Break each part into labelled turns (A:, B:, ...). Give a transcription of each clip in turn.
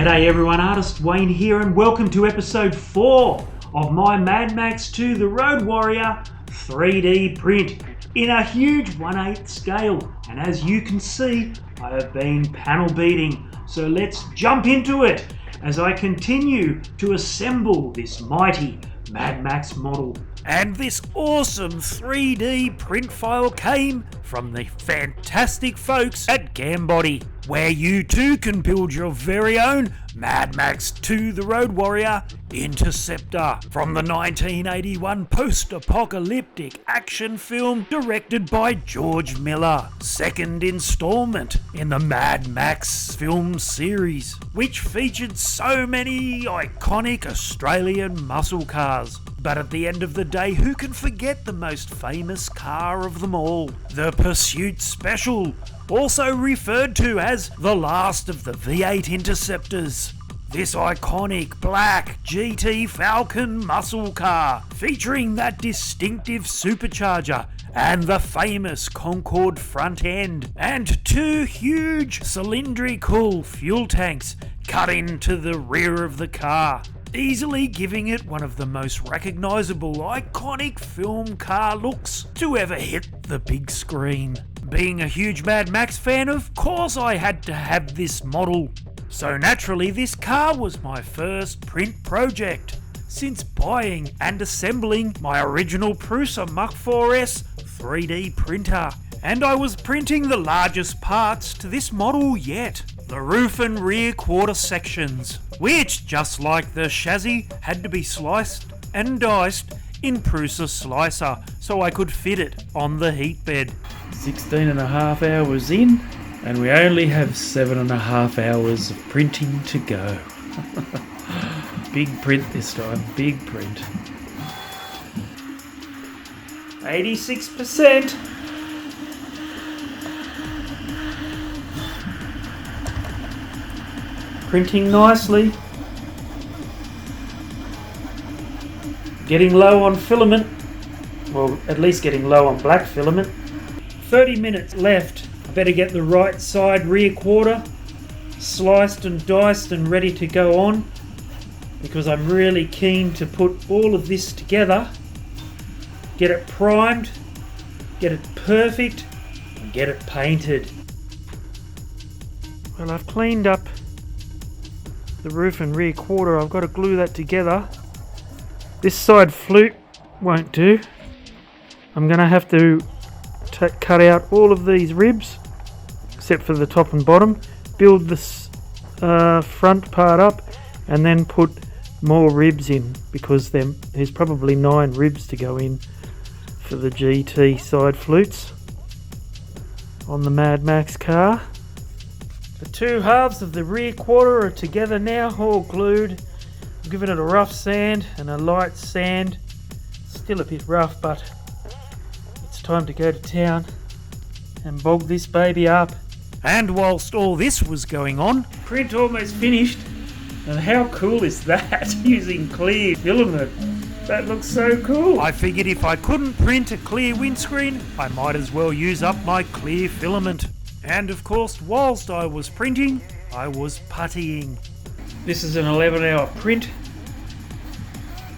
A: G'day everyone, Artist Wayne here and welcome to episode 4 of my Mad Max 2 The Road Warrior 3D print in a huge 1/8 scale. And as you can see, I have been panel beating. So let's jump into it as I continue to assemble this mighty Mad Max model. And this awesome 3D print file came from the fantastic folks at Gambody, where you too can build your very own Mad Max 2 The Road Warrior Interceptor from the 1981 post-apocalyptic action film directed by George Miller, second installment in the Mad Max film series, which featured so many iconic Australian muscle cars. But at the end of the day, who can forget the most famous car of them all? The Pursuit Special, also referred to as the last of the V8 Interceptors. This iconic black GT Falcon muscle car, featuring that distinctive supercharger and the famous Concorde front end, and two huge cylindrical fuel tanks cut into the rear of the car, easily giving it one of the most recognisable iconic film car looks to ever hit the big screen. Being a huge Mad Max fan, of course I had to have this model. So naturally this car was my first print project since buying and assembling my original Prusa MK4S 3D printer. And I was printing the largest parts to this model yet, the roof and rear quarter sections, which, just like the chassis, had to be sliced and diced in Prusa Slicer so I could fit it on the heat bed. 16.5 hours in, and we only have 7.5 hours of printing to go. Big print this time, big print. 86%. Printing nicely. Getting low on filament. Well, at least getting low on black filament. 30 minutes left. I better get the right side rear quarter sliced and diced and ready to go on, because I'm really keen to put all of this together, get it primed, get it perfect, and get it painted. Well, I've cleaned up the roof and rear quarter. I've got to glue that together. This side flute won't do. I'm going to have to cut out all of these ribs except for the top and bottom, build this front part up, and then put more ribs in, because there's probably 9 ribs to go in for the GT side flutes on the Mad Max car. The two halves of the rear quarter are together now, all glued. I've given it a rough sand and a light sand. Still a bit rough, but it's time to go to town and bog this baby up. And whilst all this was going on, print almost finished. And how cool is that? Using clear filament. That looks so cool. I figured if I couldn't print a clear windscreen, I might as well use up my clear filament. And of course, whilst I was printing, I was puttying. This is an 11-hour print.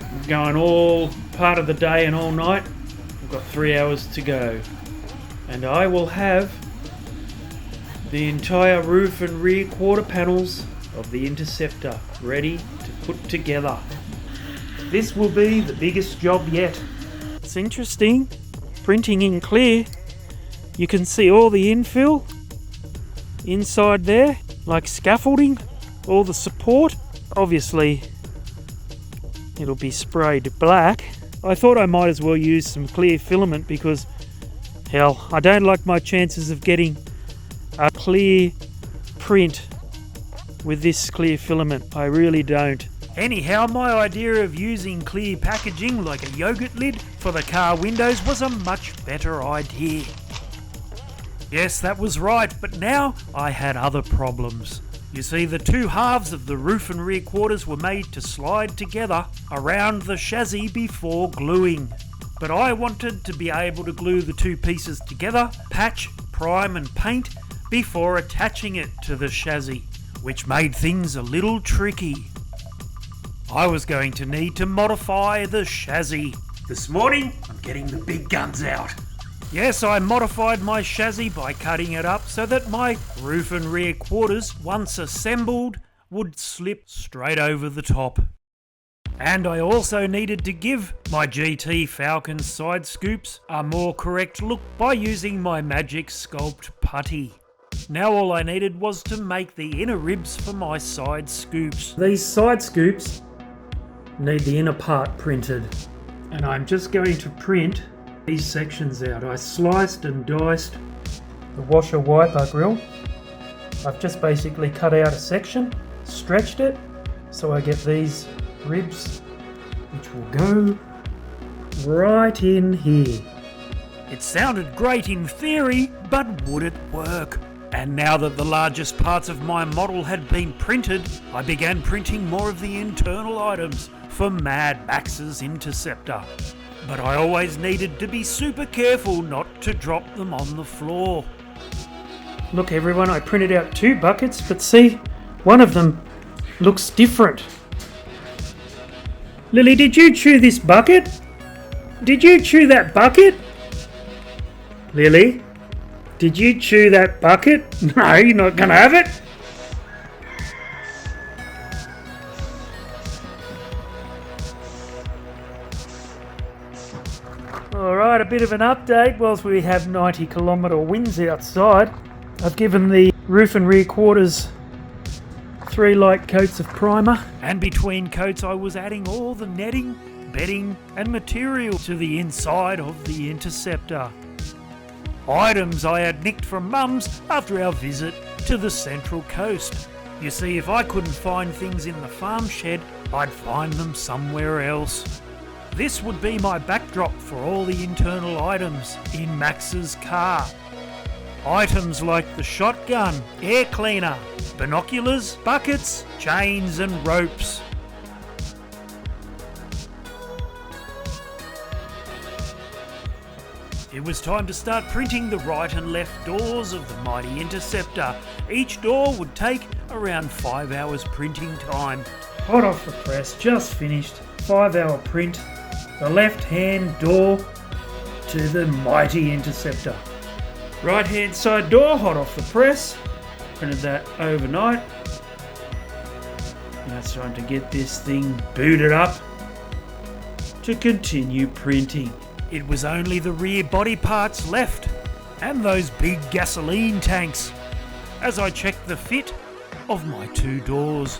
A: I'm going all part of the day and all night. I've got 3 hours to go. And I will have the entire roof and rear quarter panels of the Interceptor ready to put together. This will be the biggest job yet. It's interesting, printing in clear, you can see all the infill inside there, like scaffolding, all the support. Obviously it'll be sprayed black. I thought I might as well use some clear filament because, hell, I don't like my chances of getting a clear print with this clear filament. I really don't. Anyhow, my idea of using clear packaging like a yogurt lid for the car windows was a much better idea. Yes, that was right, but now I had other problems. You see, the two halves of the roof and rear quarters were made to slide together around the chassis before gluing. But I wanted to be able to glue the two pieces together, patch, prime and paint before attaching it to the chassis.
B: which made things a little tricky. I was going to need to modify the chassis. This morning, I'm getting the big guns out. Yes, I modified my chassis by cutting it up so that my roof and rear quarters, once assembled, would slip straight over the top. And I also needed to give my GT Falcon side scoops a more correct look by using my Magic Sculpt putty. Now all I needed was to make the inner ribs for my side scoops.
A: These side scoops need the inner part printed, and I'm just going to print these sections out. I sliced and diced the washer wiper grill. I've just basically cut out a section, stretched it, so I get these ribs, which will go right in here.
B: It sounded great in theory, but would it work? And now that the largest parts of my model had been printed, I began printing more of the internal items for Mad Max's Interceptor. But I always needed to be super careful not to drop them on the floor.
A: Look everyone, I printed out 2 buckets, but see, one of them looks different. Lily, did you chew this bucket? Did you chew that bucket? Lily, did you chew that bucket? No, you're not gonna have it. Alright, a bit of an update whilst we have 90km winds outside. I've given the roof and rear quarters 3 light coats of primer.
B: And between coats I was adding all the netting, bedding and material to the inside of the Interceptor. Items I had nicked from Mum's after our visit to the Central Coast. You see, if I couldn't find things in the farm shed, I'd find them somewhere else. This would be my backdrop for all the internal items in Max's car. Items like the shotgun, air cleaner, binoculars, buckets, chains and ropes. It was time to start printing the right and left doors of the mighty Interceptor. Each door would take around 5 hours printing time.
A: Hot off the press, just finished, 5-hour print. The left hand door to the mighty Interceptor. Right hand side door, hot off the press. Printed that overnight. Now it's time to get this thing booted up to continue printing.
B: It was only the rear body parts left and those big gasoline tanks as I checked the fit of my 2 doors.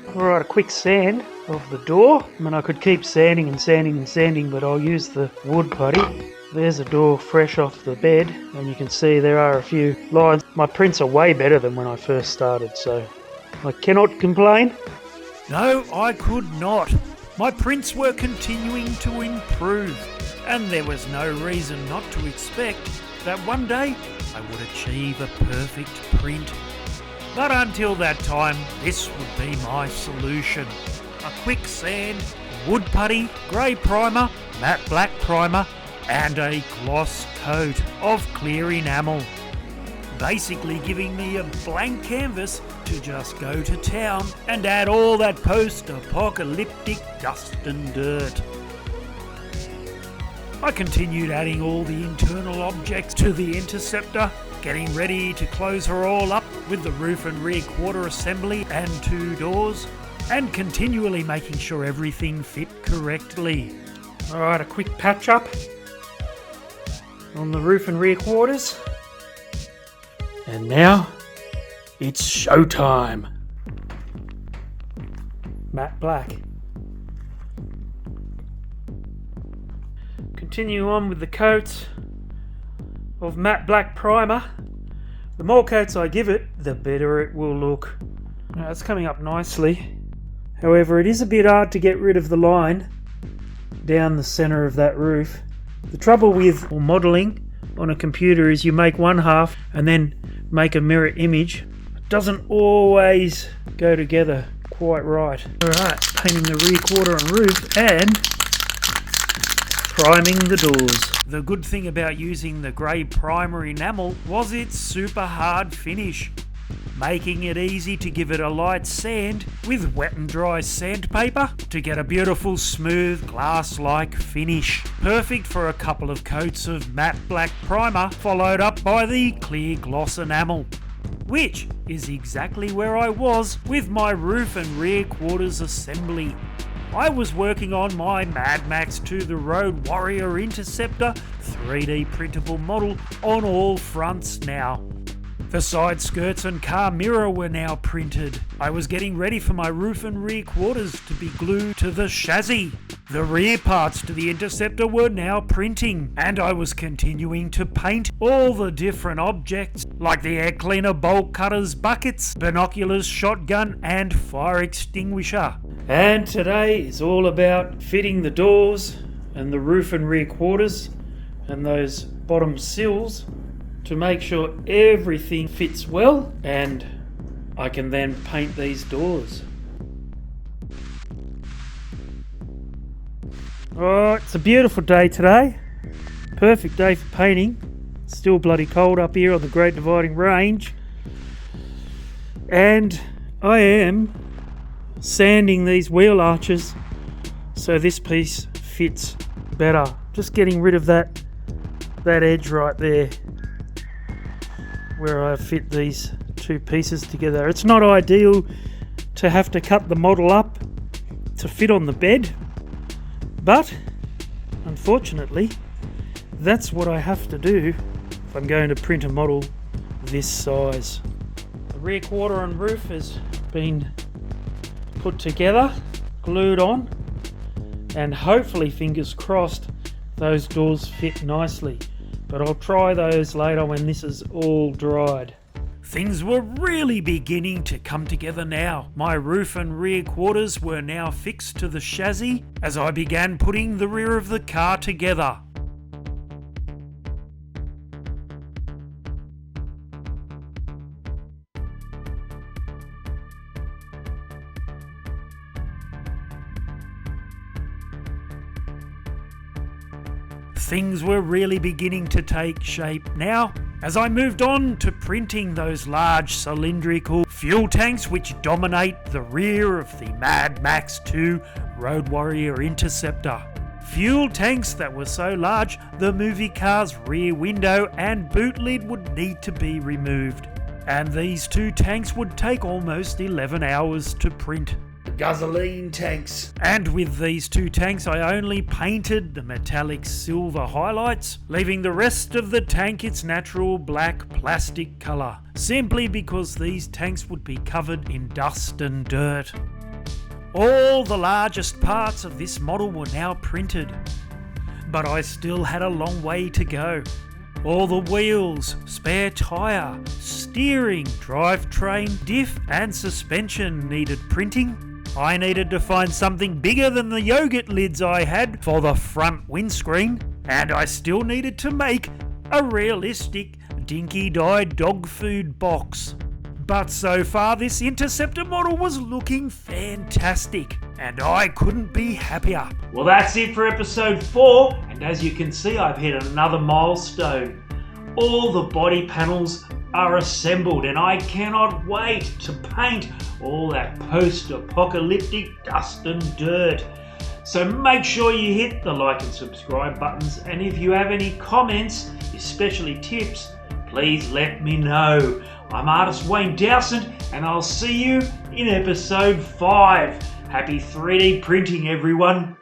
A: Alright, a quick sand of the door. I mean, I could keep sanding and sanding and sanding, but I'll use the wood putty. There's a door fresh off the bed, and you can see there are a few lines. My prints are way better than when I first started, so I cannot complain.
B: No, I could not. My prints were continuing to improve, and there was no reason not to expect that one day I would achieve a perfect print. But until that time, this would be my solution. A quick sand, wood putty, grey primer, matte black primer, and a gloss coat of clear enamel. Basically giving me a blank canvas to just go to town and add all that post-apocalyptic dust and dirt. I continued adding all the internal objects to the Interceptor, getting ready to close her all up with the roof and rear quarter assembly and 2 doors, and continually making sure everything fit correctly. Alright, a quick patch up on the roof and rear quarters. And now, it's showtime. Matte black. Continue on with the coats of matte black primer. The more coats I give it, the better it will look. Now, it's coming up nicely. However, it is a bit hard to get rid of the line down the centre of that roof. The trouble with modelling on a computer is you make one half and then make a mirror image. It doesn't always go together quite right. Alright, painting the rear quarter and roof and priming the doors. The good thing about using the grey primer enamel was its super hard finish. making it easy to give it a light sand with wet and dry sandpaper to get a beautiful smooth glass-like finish. Perfect for a couple of coats of matte black primer followed up by the clear gloss enamel. Which is exactly where I was with my roof and rear quarters assembly. I was working on my Mad Max 2 the Road Warrior Interceptor 3D printable model on all fronts now. The side skirts and car mirror were now printed. I was getting ready for my roof and rear quarters to be glued to the chassis. The rear parts to the Interceptor were now printing, and I was continuing to paint all the different objects like the air cleaner, bolt cutters, buckets, binoculars, shotgun and fire extinguisher.
A: And today is all about fitting the doors and the roof and rear quarters and those bottom sills to make sure everything fits well, and I can then paint these doors. Alright, it's a beautiful day today. Perfect day for painting. Still bloody cold up here on the Great Dividing Range. And I am sanding these wheel arches so this piece fits better. Just getting rid of that edge right there where I fit these two pieces together. It's not ideal to have to cut the model up to fit on the bed, but unfortunately that's what I have to do if I'm going to print a model this size. The rear quarter and roof has been put together, glued on, and hopefully, fingers crossed, those doors fit nicely. But I'll try those later when this is all dried.
B: Things were really beginning to come together now. My roof and rear quarters were now fixed to the chassis as I began putting the rear of the car together. Things were really beginning to take shape now as I moved on to printing those large cylindrical fuel tanks which dominate the rear of the Mad Max 2 Road Warrior Interceptor. Fuel tanks that were so large the movie car's rear window and boot lid would need to be removed. And these two tanks would take almost 11 hours to print.
A: Gasoline tanks.
B: And with these two tanks I only painted the metallic silver highlights, leaving the rest of the tank its natural black plastic colour, simply because these tanks would be covered in dust and dirt. All the largest parts of this model were now printed, but I still had a long way to go. All the wheels, spare tyre, steering, drivetrain, diff and suspension needed printing. I needed to find something bigger than the yogurt lids I had for the front windscreen, and I still needed to make a realistic dinky-dyed dog food box. But so far this Interceptor model was looking fantastic, and I couldn't be happier.
A: Well, that's it for episode 4, and as you can see, I've hit another milestone. All the body panels are assembled, and I cannot wait to paint all that post-apocalyptic dust and dirt. So make sure you hit the like and subscribe buttons, and if you have any comments, especially tips, please let me know. I'm artist Wayne Dowson, and I'll see you in episode 5. Happy 3D printing, everyone.